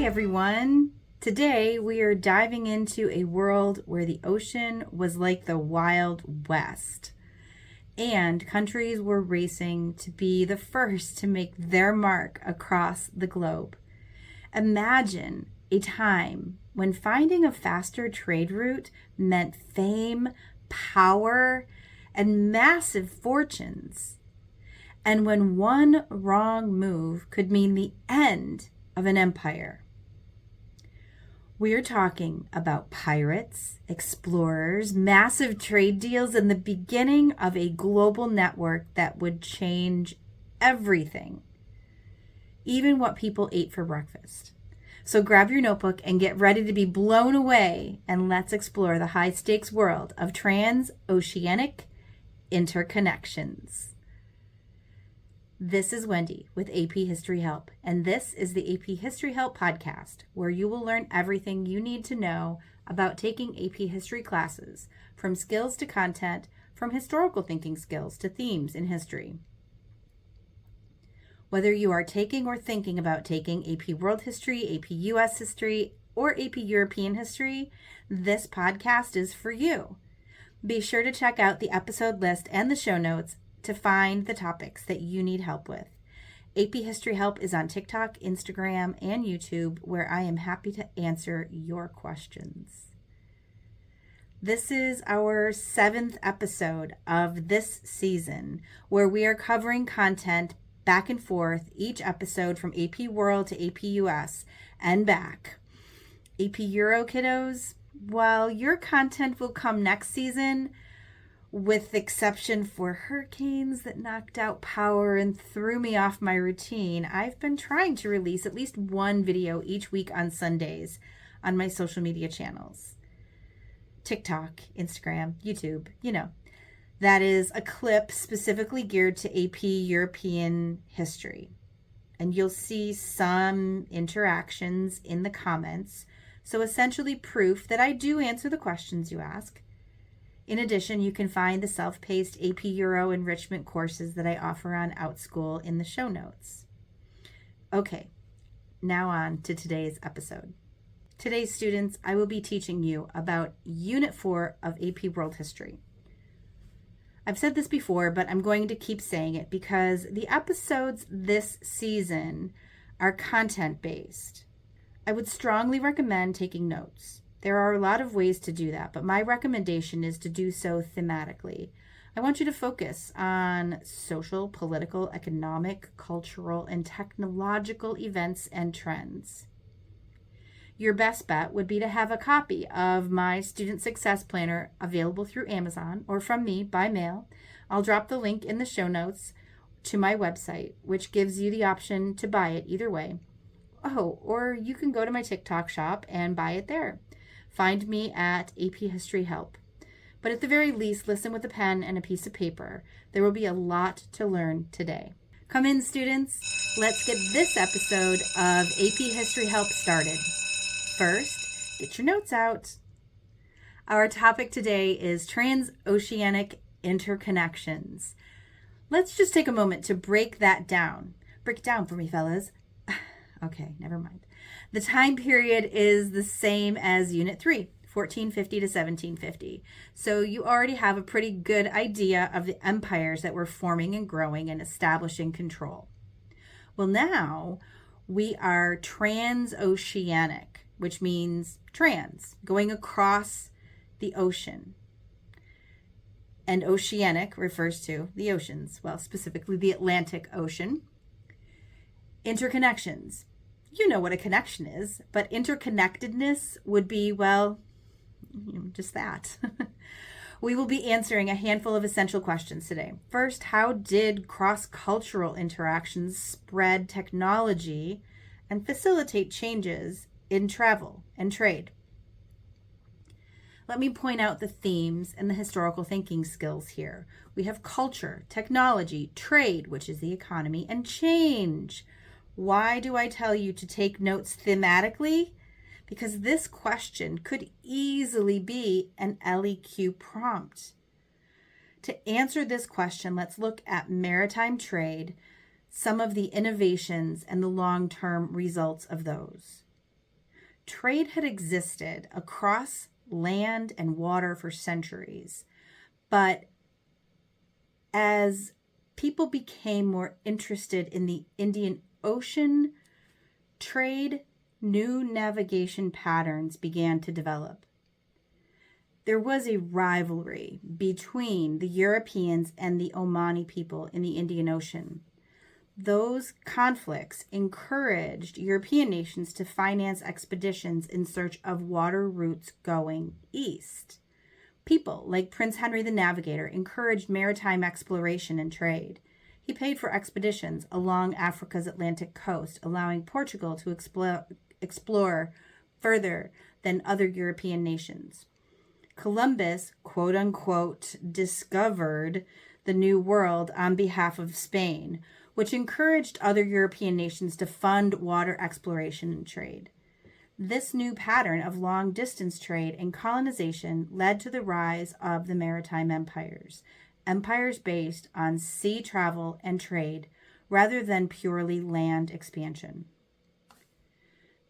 everyone. Today we are diving into a world where the ocean was like the Wild West, and countries were racing to be the first to make their mark across the globe. Imagine a time when finding a faster trade route meant fame, power, and massive fortunes, and when one wrong move could mean the end of an empire. We're talking about pirates, explorers, massive trade deals, and the beginning of a global network that would change everything, even what people ate for breakfast. So grab your notebook and get ready to be blown away, and let's explore the high-stakes world of transoceanic interconnections. This is Wendy with AP History Help, and this is the AP History Help podcast, where you will learn everything you need to know about taking AP History classes, from skills to content, from historical thinking skills to themes in history. Whether you are taking or thinking about taking AP World History, AP US History, or AP European History, this podcast is for you. Be sure to check out the episode list and the show notes to find the topics that you need help with. AP History Help is on TikTok, Instagram, and YouTube, where I am happy to answer your questions. This is our 7th episode of this season, where we are covering content back and forth, each episode from AP World to AP US and back. AP Euro kiddos, while your content will come next season, with exception for hurricanes that knocked out power and threw me off my routine, I've been trying to release at least one video each week on Sundays on my social media channels. TikTok, Instagram, YouTube, That is a clip specifically geared to AP European history. And you'll see some interactions in the comments, so essentially proof that I do answer the questions you ask. In addition, you can find the self-paced AP Euro enrichment courses that I offer on OutSchool in the show notes. Okay, now on to today's episode. Today, students, I will be teaching you about Unit 4 of AP World History. I've said this before, but I'm going to keep saying it because the episodes this season are content-based. I would strongly recommend taking notes. There are a lot of ways to do that, but my recommendation is to do so thematically. I want you to focus on social, political, economic, cultural, and technological events and trends. Your best bet would be to have a copy of my Student Success Planner available through Amazon or from me by mail. I'll drop the link in the show notes to my website, which gives you the option to buy it either way. Oh, or you can go to my TikTok shop and buy it there. Find me at AP History Help. But at the very least, listen with a pen and a piece of paper. There will be a lot to learn today. Come in, students. Let's get this episode of AP History Help started. First, get your notes out. Our topic today is transoceanic interconnections. Let's just take a moment to break that down. Break it down for me, fellas. Okay, never mind. The time period is the same as Unit 3, 1450 to 1750. So you already have a pretty good idea of the empires that were forming and growing and establishing control. Well, now we are transoceanic, which means trans, going across the ocean. And oceanic refers to the oceans, well, specifically the Atlantic Ocean. Interconnections. You know what a connection is, but interconnectedness would be, well, just that. We will be answering a handful of essential questions today. First, how did cross-cultural interactions spread technology and facilitate changes in travel and trade? Let me point out the themes and the historical thinking skills here. We have culture, technology, trade, which is the economy, and change. Why do I tell you to take notes thematically? Because this question could easily be an LEQ prompt. To answer this question, let's look at maritime trade, some of the innovations and the long-term results of those. trade had existed across land and water for centuries, but as people became more interested in the Indian Ocean trade, new navigation patterns began to develop. There was a rivalry between the Europeans and the Omani people in the Indian Ocean. Those conflicts encouraged European nations to finance expeditions in search of water routes going east. People like Prince Henry the Navigator encouraged maritime exploration and trade. He paid for expeditions along Africa's Atlantic coast, allowing Portugal to explore further than other European nations. Columbus, quote unquote, discovered the New World on behalf of Spain, which encouraged other European nations to fund water exploration and trade. This new pattern of long-distance trade and colonization led to the rise of the maritime empires based on sea travel and trade rather than purely land expansion.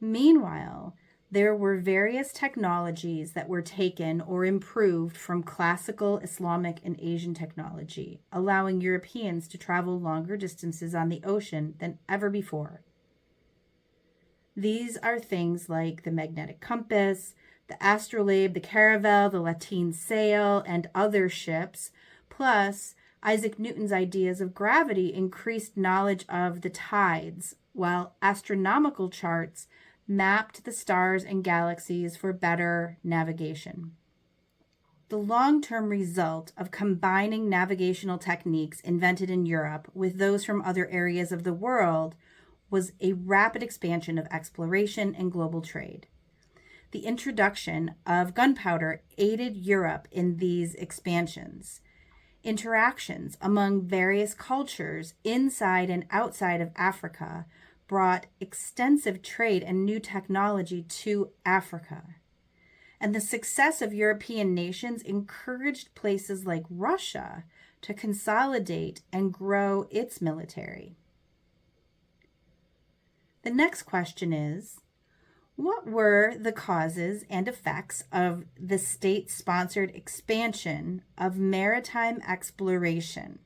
Meanwhile, there were various technologies that were taken or improved from classical Islamic and Asian technology, allowing Europeans to travel longer distances on the ocean than ever before. These are things like the magnetic compass, the astrolabe, the caravel, the lateen sail, and other ships, plus Isaac Newton's ideas of gravity increased knowledge of the tides, while astronomical charts mapped the stars and galaxies for better navigation. The long-term result of combining navigational techniques invented in Europe with those from other areas of the world was a rapid expansion of exploration and global trade. The introduction of gunpowder aided Europe in these expansions. Interactions among various cultures inside and outside of Africa brought extensive trade and new technology to Africa. And the success of European nations encouraged places like Russia to consolidate and grow its military. The next question is, what were the causes and effects of the state-sponsored expansion of maritime exploration?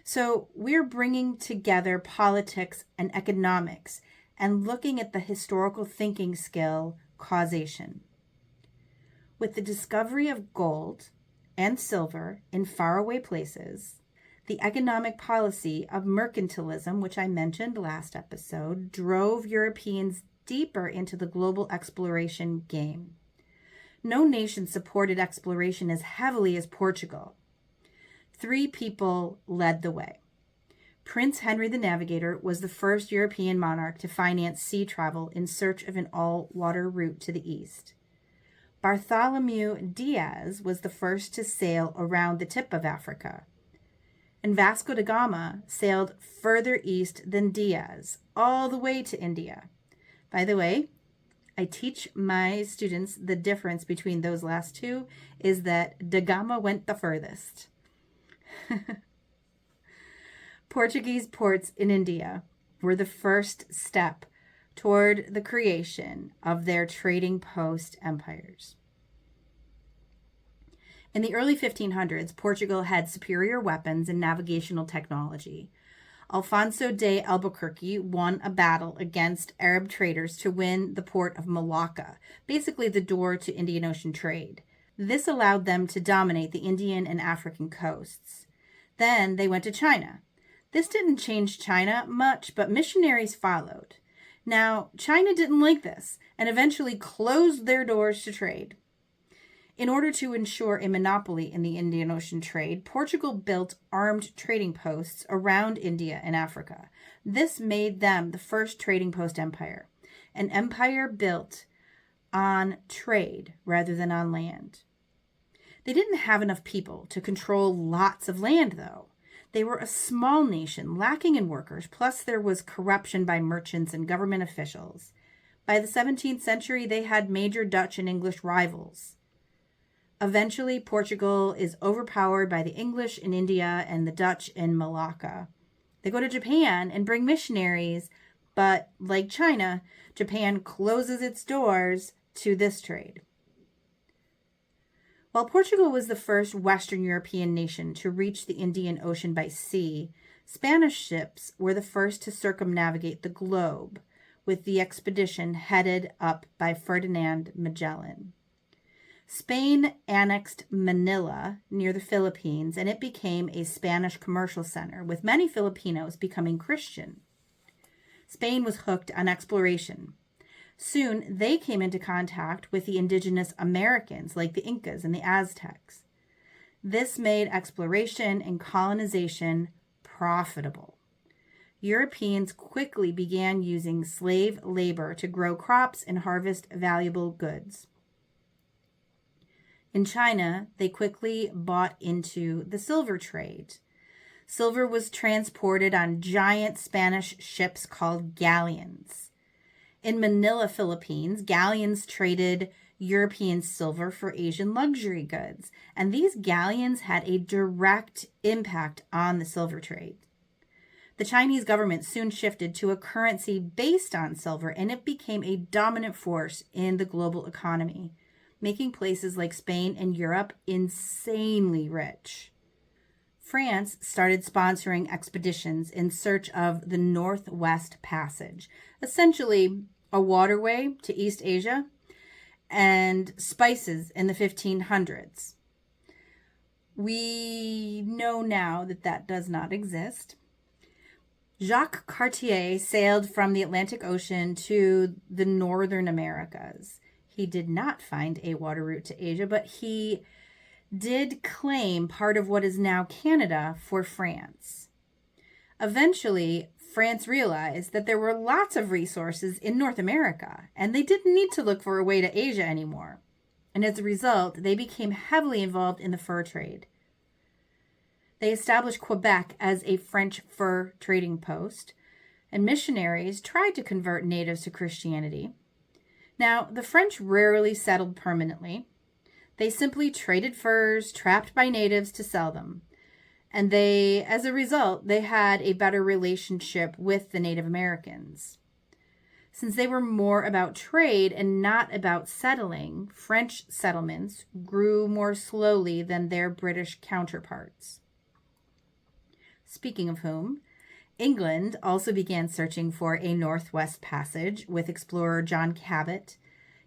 So we're bringing together politics and economics and looking at the historical thinking skill causation. With the discovery of gold and silver in faraway places, the economic policy of mercantilism, which I mentioned last episode, drove Europeans deeper into the global exploration game. No nation supported exploration as heavily as Portugal. 3 people led the way. Prince Henry the Navigator was the first European monarch to finance sea travel in search of an all-water route to the east. Bartholomew Diaz was the first to sail around the tip of Africa. And Vasco da Gama sailed further east than Diaz, all the way to India. By the way, I teach my students the difference between those last two is that da Gama went the furthest. Portuguese ports in India were the first step toward the creation of their trading post empires. In the early 1500s, Portugal had superior weapons and navigational technology. Alfonso de Albuquerque won a battle against Arab traders to win the port of Malacca, basically the door to Indian Ocean trade. This allowed them to dominate the Indian and African coasts. Then they went to China. This didn't change China much, but missionaries followed. Now, China didn't like this and eventually closed their doors to trade. In order to ensure a monopoly in the Indian Ocean trade, Portugal built armed trading posts around India and Africa. This made them the first trading post empire, an empire built on trade rather than on land. They didn't have enough people to control lots of land, though. They were a small nation, lacking in workers, plus there was corruption by merchants and government officials. By the 17th century, they had major Dutch and English rivals. Eventually, Portugal is overpowered by the English in India and the Dutch in Malacca. They go to Japan and bring missionaries, But like China, Japan closes its doors to this trade. While Portugal was the first Western European nation to reach the Indian Ocean by sea, Spanish ships were the first to circumnavigate the globe, with the expedition headed up by Ferdinand Magellan. Spain annexed Manila near the Philippines, and it became a Spanish commercial center, with many Filipinos becoming Christian. Spain was hooked on exploration. Soon, they came into contact with the indigenous Americans like the Incas and the Aztecs. This made exploration and colonization profitable. Europeans quickly began using slave labor to grow crops and harvest valuable goods. In China, they quickly bought into the silver trade. Silver was transported on giant Spanish ships called galleons. In Manila, Philippines, galleons traded European silver for Asian luxury goods, and these galleons had a direct impact on the silver trade. The Chinese government soon shifted to a currency based on silver, and it became a dominant force in the global economy, making places like Spain and Europe insanely rich. France started sponsoring expeditions in search of the Northwest Passage, essentially a waterway to East Asia, and spices in the 1500s. We know now that that does not exist. Jacques Cartier sailed from the Atlantic Ocean to the Northern Americas. He did not find a water route to Asia, but he did claim part of what is now Canada for France. Eventually, France realized that there were lots of resources in North America, and they didn't need to look for a way to Asia anymore. And as a result, they became heavily involved in the fur trade. They established Quebec as a French fur trading post, and missionaries tried to convert natives to Christianity. Now, the French rarely settled permanently. They simply traded furs trapped by natives to sell them. And as a result, they had a better relationship with the Native Americans. Since they were more about trade and not about settling, French settlements grew more slowly than their British counterparts. Speaking of whom, England also began searching for a Northwest Passage with explorer John Cabot.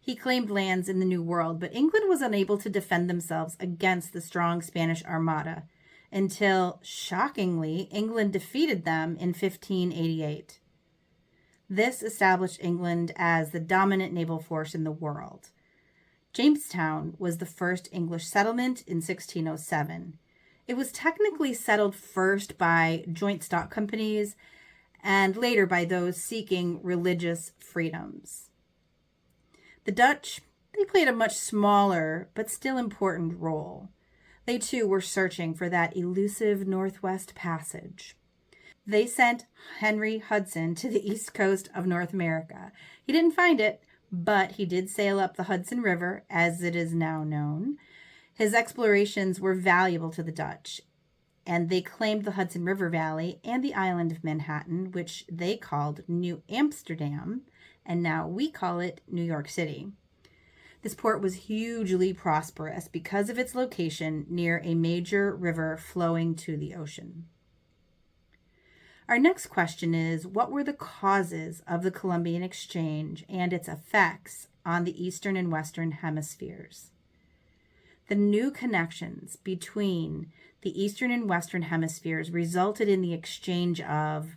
He claimed lands in the New World, but England was unable to defend themselves against the strong Spanish Armada until, shockingly, England defeated them in 1588. This established England as the dominant naval force in the world. Jamestown was the first English settlement in 1607. It was technically settled first by joint stock companies and later by those seeking religious freedoms. The Dutch, they played a much smaller but still important role. They too were searching for that elusive Northwest Passage. They sent Henry Hudson to the east coast of North America. He didn't find it, but he did sail up the Hudson River, as it is now known. His explorations were valuable to the Dutch, and they claimed the Hudson River Valley and the island of Manhattan, which they called New Amsterdam, and now we call it New York City. This port was hugely prosperous because of its location near a major river flowing to the ocean. Our next question is, what were the causes of the Columbian Exchange and its effects on the Eastern and Western hemispheres? The new connections between the Eastern and Western hemispheres resulted in the exchange of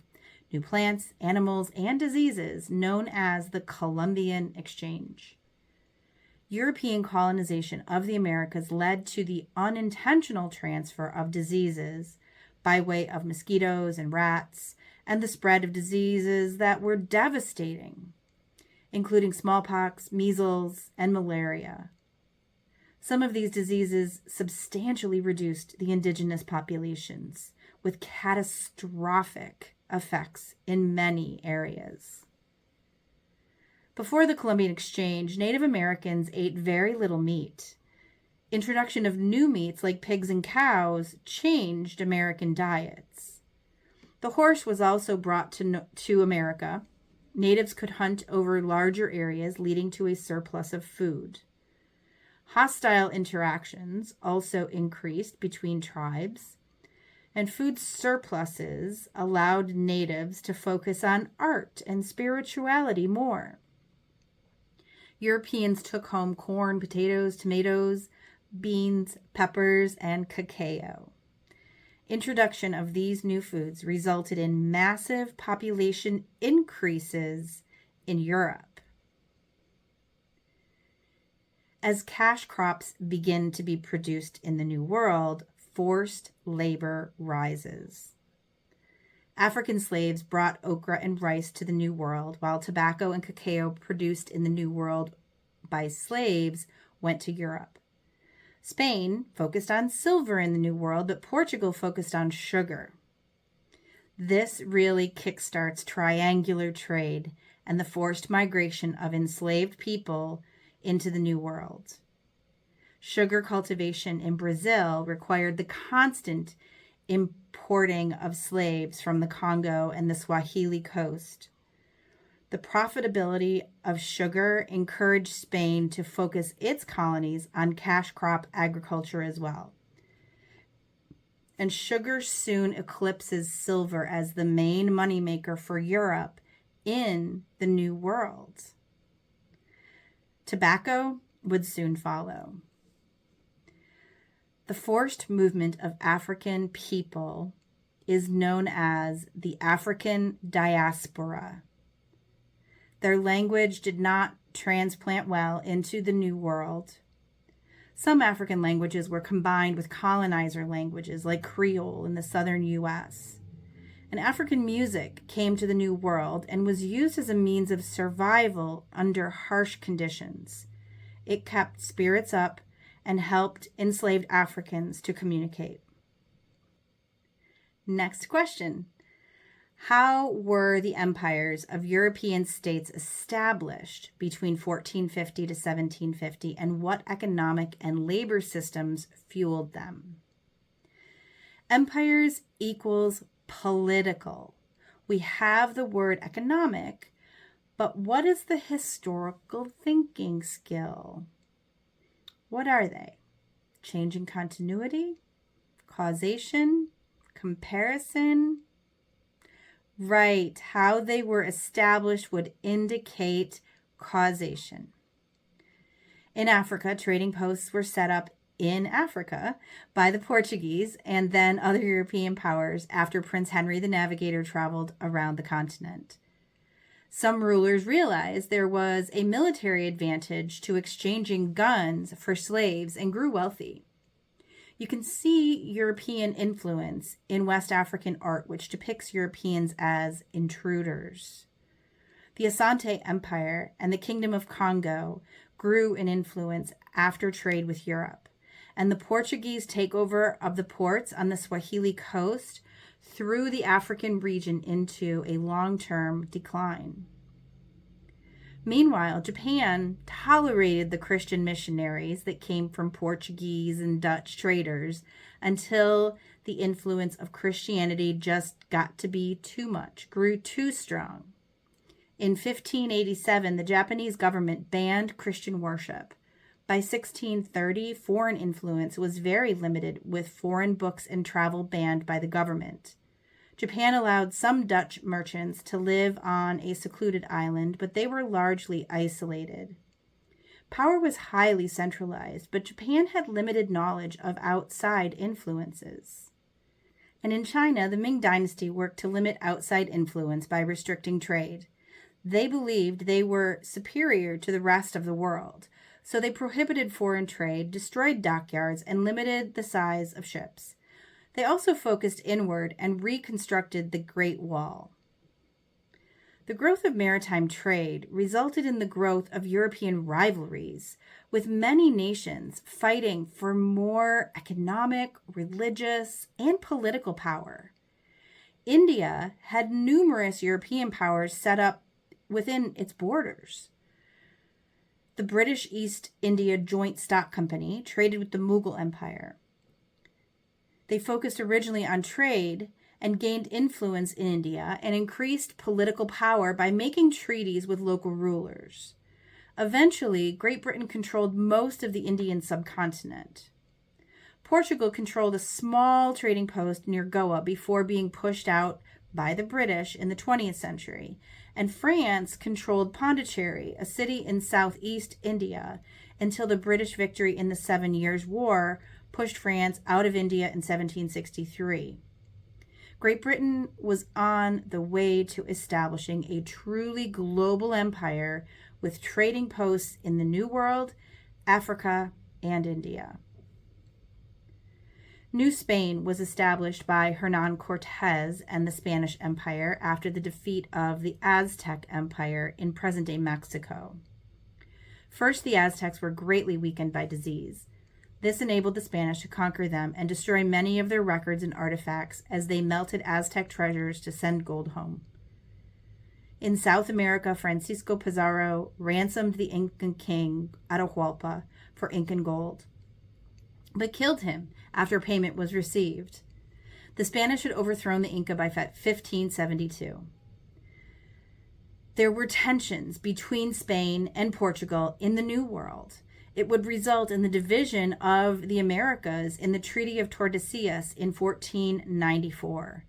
new plants, animals, and diseases known as the Columbian Exchange. European colonization of the Americas led to the unintentional transfer of diseases by way of mosquitoes and rats, and the spread of diseases that were devastating, including smallpox, measles, and malaria. Some of these diseases substantially reduced the indigenous populations, with catastrophic effects in many areas. Before the Columbian Exchange, Native Americans ate very little meat. Introduction of new meats like pigs and cows changed American diets. The horse was also brought to America, Natives could hunt over larger areas, leading to a surplus of food. Hostile interactions also increased between tribes, and food surpluses allowed natives to focus on art and spirituality more. Europeans took home corn, potatoes, tomatoes, beans, peppers, and cacao. Introduction of these new foods resulted in massive population increases in Europe. As cash crops begin to be produced in the New World, forced labor rises. African slaves brought okra and rice to the New World, while tobacco and cacao produced in the New World by slaves went to Europe. Spain focused on silver in the New World, but Portugal focused on sugar. This really kickstarts triangular trade and the forced migration of enslaved people into the New World. Sugar cultivation in Brazil required the constant importing of slaves from the Congo and the Swahili coast. The profitability of sugar encouraged Spain to focus its colonies on cash crop agriculture as well. And sugar soon eclipses silver as the main moneymaker for Europe in the New World. Tobacco would soon follow. The forced movement of African people is known as the African diaspora. Their language did not transplant well into the New World. Some African languages were combined with colonizer languages like Creole in the southern U.S. And African music came to the New World and was used as a means of survival under harsh conditions. It kept spirits up and helped enslaved Africans to communicate. Next question. How were the empires of European states established between 1450 to 1750, and what economic and labor systems fueled them? Empires equals political. We have the word economic, but what is the historical thinking skill? What are they? Changing continuity? Causation? Comparison? Right, how they were established would indicate causation. In Africa, trading posts were set up in Africa by the Portuguese and then other European powers after Prince Henry the Navigator traveled around the continent. Some rulers realized there was a military advantage to exchanging guns for slaves and grew wealthy. You can see European influence in West African art, which depicts Europeans as intruders. The Asante Empire and the Kingdom of Congo grew in influence after trade with Europe, and the Portuguese takeover of the ports on the Swahili coast threw the African region into a long-term decline. Meanwhile, Japan tolerated the Christian missionaries that came from Portuguese and Dutch traders until the influence of Christianity just got to be too much, grew too strong. In 1587, the Japanese government banned Christian worship. By 1630, foreign influence was very limited, with foreign books and travel banned by the government. Japan allowed some Dutch merchants to live on a secluded island, but they were largely isolated. Power was highly centralized, but Japan had limited knowledge of outside influences. And in China, the Ming Dynasty worked to limit outside influence by restricting trade. They believed they were superior to the rest of the world, so they prohibited foreign trade, destroyed dockyards, and limited the size of ships. They also focused inward and reconstructed the Great Wall. The growth of maritime trade resulted in the growth of European rivalries, with many nations fighting for more economic, religious, and political power. India had numerous European powers set up within its borders. The British East India Joint Stock Company traded with the Mughal Empire. They focused originally on trade and gained influence in India and increased political power by making treaties with local rulers. Eventually, Great Britain controlled most of the Indian subcontinent. Portugal controlled a small trading post near Goa before being pushed out by the British in the 20th century, and France controlled Pondicherry, a city in southeast India, until the British victory in the 7 Years' War pushed France out of India in 1763. Great Britain was on the way to establishing a truly global empire with trading posts in the New World, Africa, and India. New Spain was established by Hernán Cortés and the Spanish Empire after the defeat of the Aztec Empire in present-day Mexico. First, the Aztecs were greatly weakened by disease. This enabled the Spanish to conquer them and destroy many of their records and artifacts as they melted Aztec treasures to send gold home. In South America, Francisco Pizarro ransomed the Incan king Atahualpa for Incan gold, but killed him after payment was received. The Spanish had overthrown the Inca by 1572. There were tensions between Spain and Portugal in the New World. It would result in the division of the Americas in the Treaty of Tordesillas in 1494.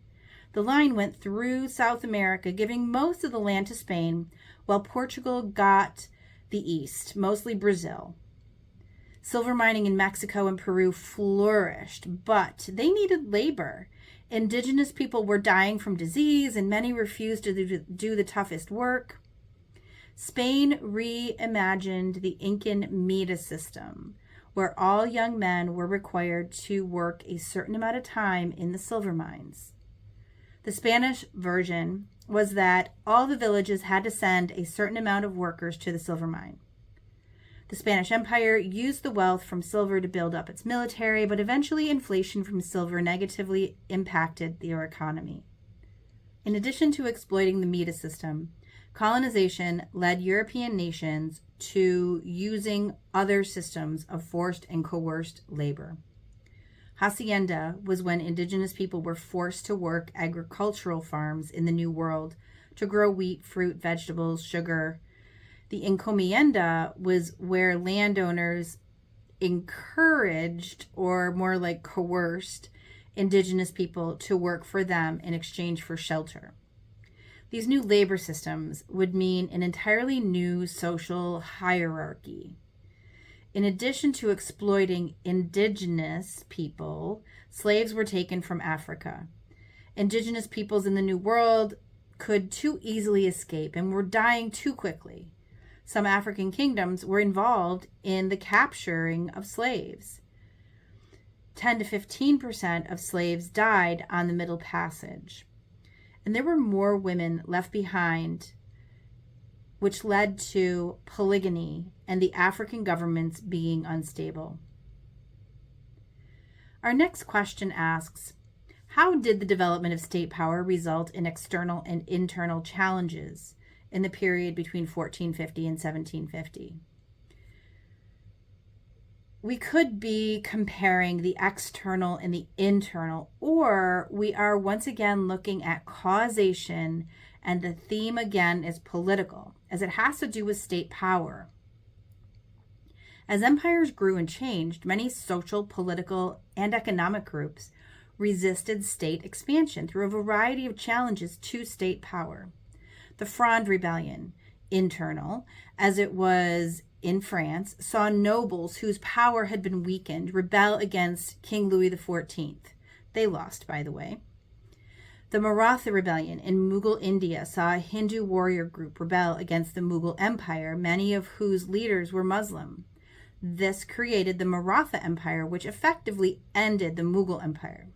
The line went through South America, giving most of the land to Spain, while Portugal got the east, mostly Brazil. Silver mining in Mexico and Peru flourished, but they needed labor. Indigenous people were dying from disease, and many refused to do the toughest work. Spain reimagined the Incan Mita system, where all young men were required to work a certain amount of time in the silver mines. The Spanish version was that all the villages had to send a certain amount of workers to the silver mine. The Spanish Empire used the wealth from silver to build up its military, but eventually inflation from silver negatively impacted their economy. In addition to exploiting the Mita system, colonization led European nations to using other systems of forced and coerced labor. Hacienda was when indigenous people were forced to work agricultural farms in the New World to grow wheat, fruit, vegetables, sugar. The encomienda was where landowners encouraged, or more like coerced, indigenous people to work for them in exchange for shelter. These new labor systems would mean an entirely new social hierarchy. In addition to exploiting indigenous people, slaves were taken from Africa. Indigenous peoples in the New World could too easily escape and were dying too quickly. Some African kingdoms were involved in the capturing of slaves. 10 to 15% of slaves died on the Middle Passage. And there were more women left behind, which led to polygamy and the African governments being unstable. Our next question asks, how did the development of state power result in external and internal challenges in the period between 1450 and 1750? We could be comparing the external and the internal, or we are once again looking at causation, and the theme again is political, as it has to do with state power. As empires grew and changed, many social, political, and economic groups resisted state expansion through a variety of challenges to state power. The Fronde Rebellion, internal, as it was in France, saw nobles whose power had been weakened rebel against King Louis XIV. They lost, by the way. The Maratha Rebellion in Mughal India saw a Hindu warrior group rebel against the Mughal Empire, many of whose leaders were Muslim. This created the Maratha Empire, which effectively ended the Mughal Empire.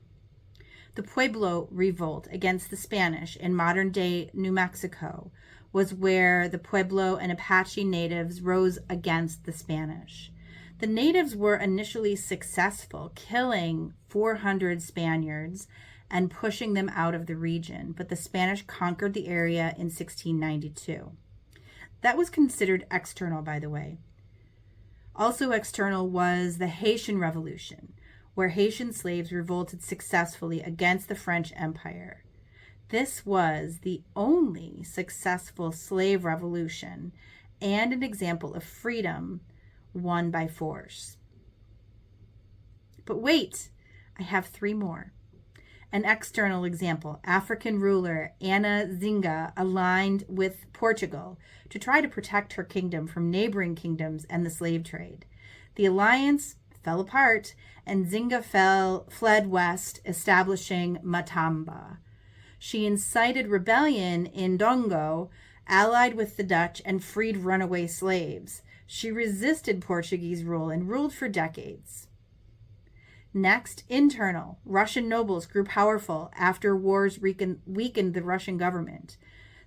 The Pueblo Revolt against the Spanish in modern-day New Mexico was where the Pueblo and Apache natives rose against the Spanish. The natives were initially successful, killing 400 Spaniards and pushing them out of the region, but the Spanish conquered the area in 1692. That was considered external, by the way. Also external was the Haitian Revolution, where Haitian slaves revolted successfully against the French Empire. This was the only successful slave revolution and an example of freedom won by force. But wait, I have 3 more. An external example, African ruler Ana Zinga aligned with Portugal to try to protect her kingdom from neighboring kingdoms and the slave trade. The alliance fell apart and Zinga fled west, establishing Matamba. She incited rebellion in Dongo, allied with the Dutch, and freed runaway slaves. She resisted Portuguese rule and ruled for decades. Next, internal. Russian nobles grew powerful after wars weakened the Russian government.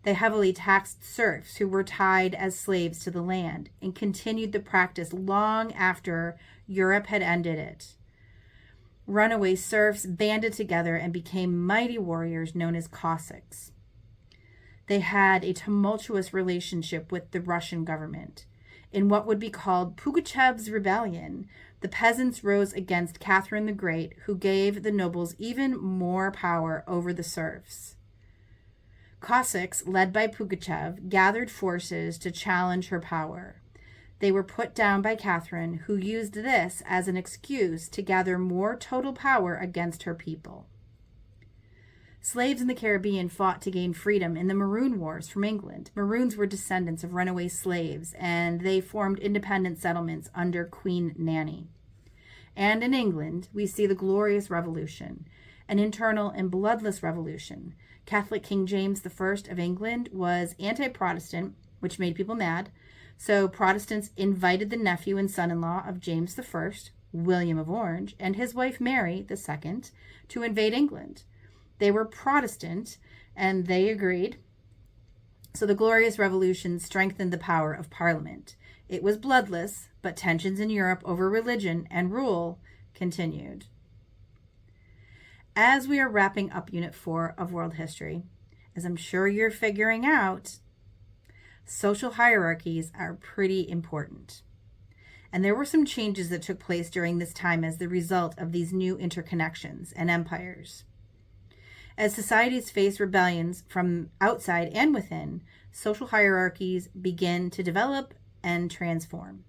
They heavily taxed serfs who were tied as slaves to the land and continued the practice long after Europe had ended it. Runaway serfs banded together and became mighty warriors known as Cossacks. They had a tumultuous relationship with the Russian government. In what would be called Pugachev's rebellion, the peasants rose against Catherine the Great, who gave the nobles even more power over the serfs. Cossacks, led by Pugachev, gathered forces to challenge her power. They were put down by Catherine, who used this as an excuse to gather more total power against her people. Slaves in the Caribbean fought to gain freedom in the Maroon Wars from England. Maroons were descendants of runaway slaves, and they formed independent settlements under Queen Nanny. And in England, we see the Glorious Revolution, an internal and bloodless revolution. Catholic King James I of England was anti-Protestant, which made people mad, so Protestants invited the nephew and son-in-law of James I, William of Orange, and his wife Mary II, to invade England. They were Protestant, and they agreed. So the Glorious Revolution strengthened the power of Parliament. It was bloodless, but tensions in Europe over religion and rule continued. As we are wrapping up Unit 4 of World History, as I'm sure you're figuring out, social hierarchies are pretty important. And there were some changes that took place during this time as the result of these new interconnections and empires. As societies face rebellions from outside and within, social hierarchies begin to develop and transform.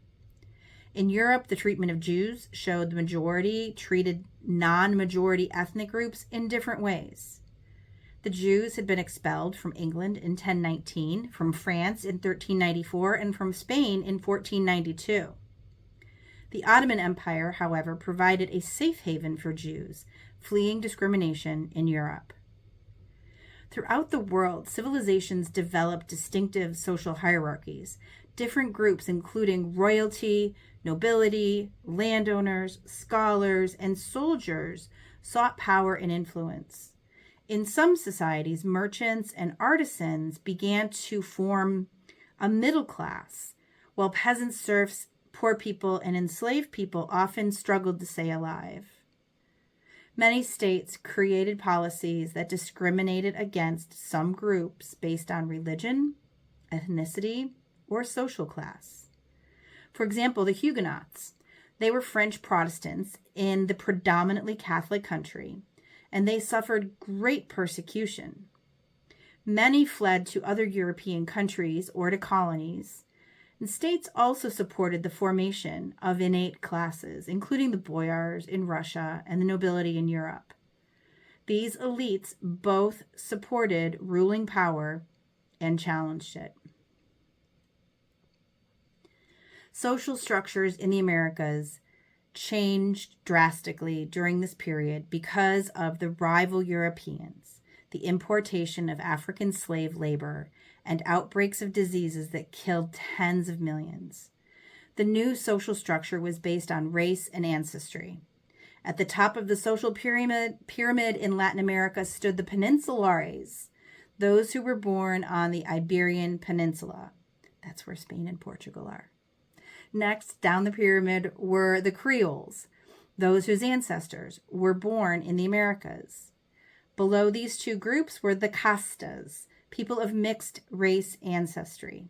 In Europe, the treatment of Jews showed the majority treated non-majority ethnic groups in different ways. The Jews had been expelled from England in 1019, from France in 1394, and from Spain in 1492. The Ottoman Empire, however, provided a safe haven for Jews fleeing discrimination in Europe. Throughout the world, civilizations developed distinctive social hierarchies. Different groups, including royalty, nobility, landowners, scholars, and soldiers, sought power and influence. In some societies, merchants and artisans began to form a middle class, while peasants, serfs, poor people, and enslaved people often struggled to stay alive. Many states created policies that discriminated against some groups based on religion, ethnicity, or social class. For example, the Huguenots. They were French Protestants in the predominantly Catholic country, and they suffered great persecution. Many fled to other European countries or to colonies, and states also supported the formation of innate classes, including the boyars in Russia and the nobility in Europe. These elites both supported ruling power and challenged it. Social structures in the Americas changed drastically during this period because of the rival Europeans, the importation of African slave labor, and outbreaks of diseases that killed tens of millions. The new social structure was based on race and ancestry. At the top of the social pyramid in Latin America stood the Peninsulares, those who were born on the Iberian Peninsula. That's where Spain and Portugal are. Next, down the pyramid were the Creoles, those whose ancestors were born in the Americas. Below these two groups were the Castas, people of mixed race ancestry.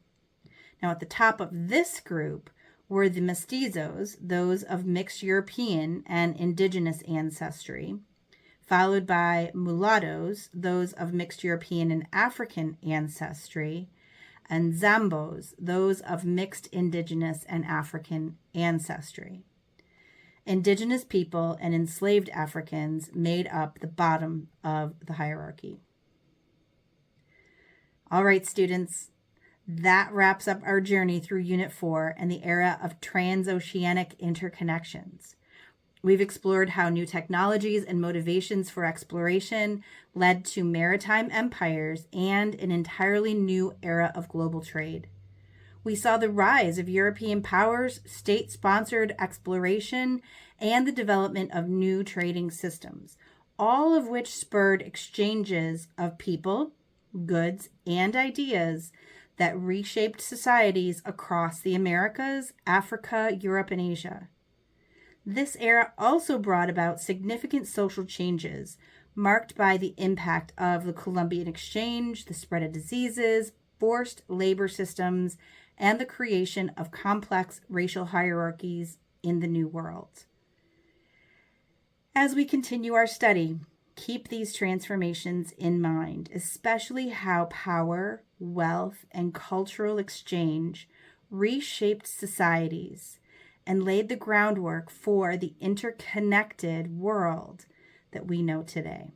Now, at the top of this group were the mestizos, those of mixed European and indigenous ancestry, followed by mulattoes, those of mixed European and African ancestry, and zambos, those of mixed indigenous and African ancestry. Indigenous people and enslaved Africans made up the bottom of the hierarchy. All right, students, that wraps up our journey through Unit 4 and the era of transoceanic interconnections. We've explored how new technologies and motivations for exploration led to maritime empires and an entirely new era of global trade. We saw the rise of European powers, state-sponsored exploration, and the development of new trading systems, all of which spurred exchanges of people, goods, and ideas that reshaped societies across the Americas, Africa, Europe, and Asia. This era also brought about significant social changes, marked by the impact of the Columbian Exchange, the spread of diseases, forced labor systems, and the creation of complex racial hierarchies in the New World. As we continue our study, keep these transformations in mind, especially how power, wealth, and cultural exchange reshaped societies and laid the groundwork for the interconnected world that we know today.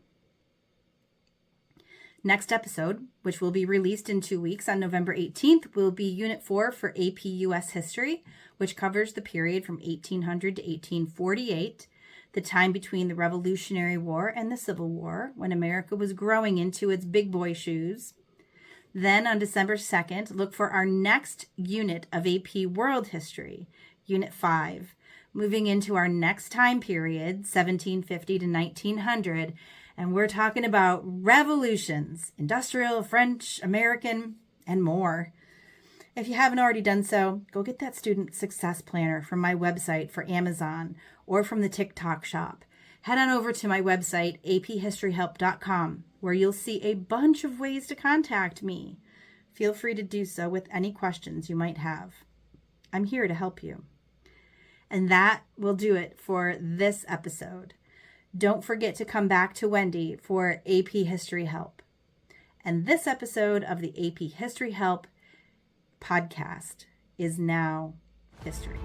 Next episode, which will be released in 2 weeks on November 18th, will be Unit 4 for AP US History, which covers the period from 1800 to 1848, the time between the Revolutionary War and the Civil War, when America was growing into its big boy shoes. Then on December 2nd, look for our next unit of AP World History, Unit 5, moving into our next time period, 1750 to 1900, and we're talking about revolutions, industrial, French, American, and more. If you haven't already done so, go get that student success planner from my website for Amazon or from the TikTok shop. Head on over to my website, aphistoryhelp.com, where you'll see a bunch of ways to contact me. Feel free to do so with any questions you might have. I'm here to help you. And that will do it for this episode. Don't forget to come back to Wendy for AP History Help. And this episode of the AP History Help podcast is now history.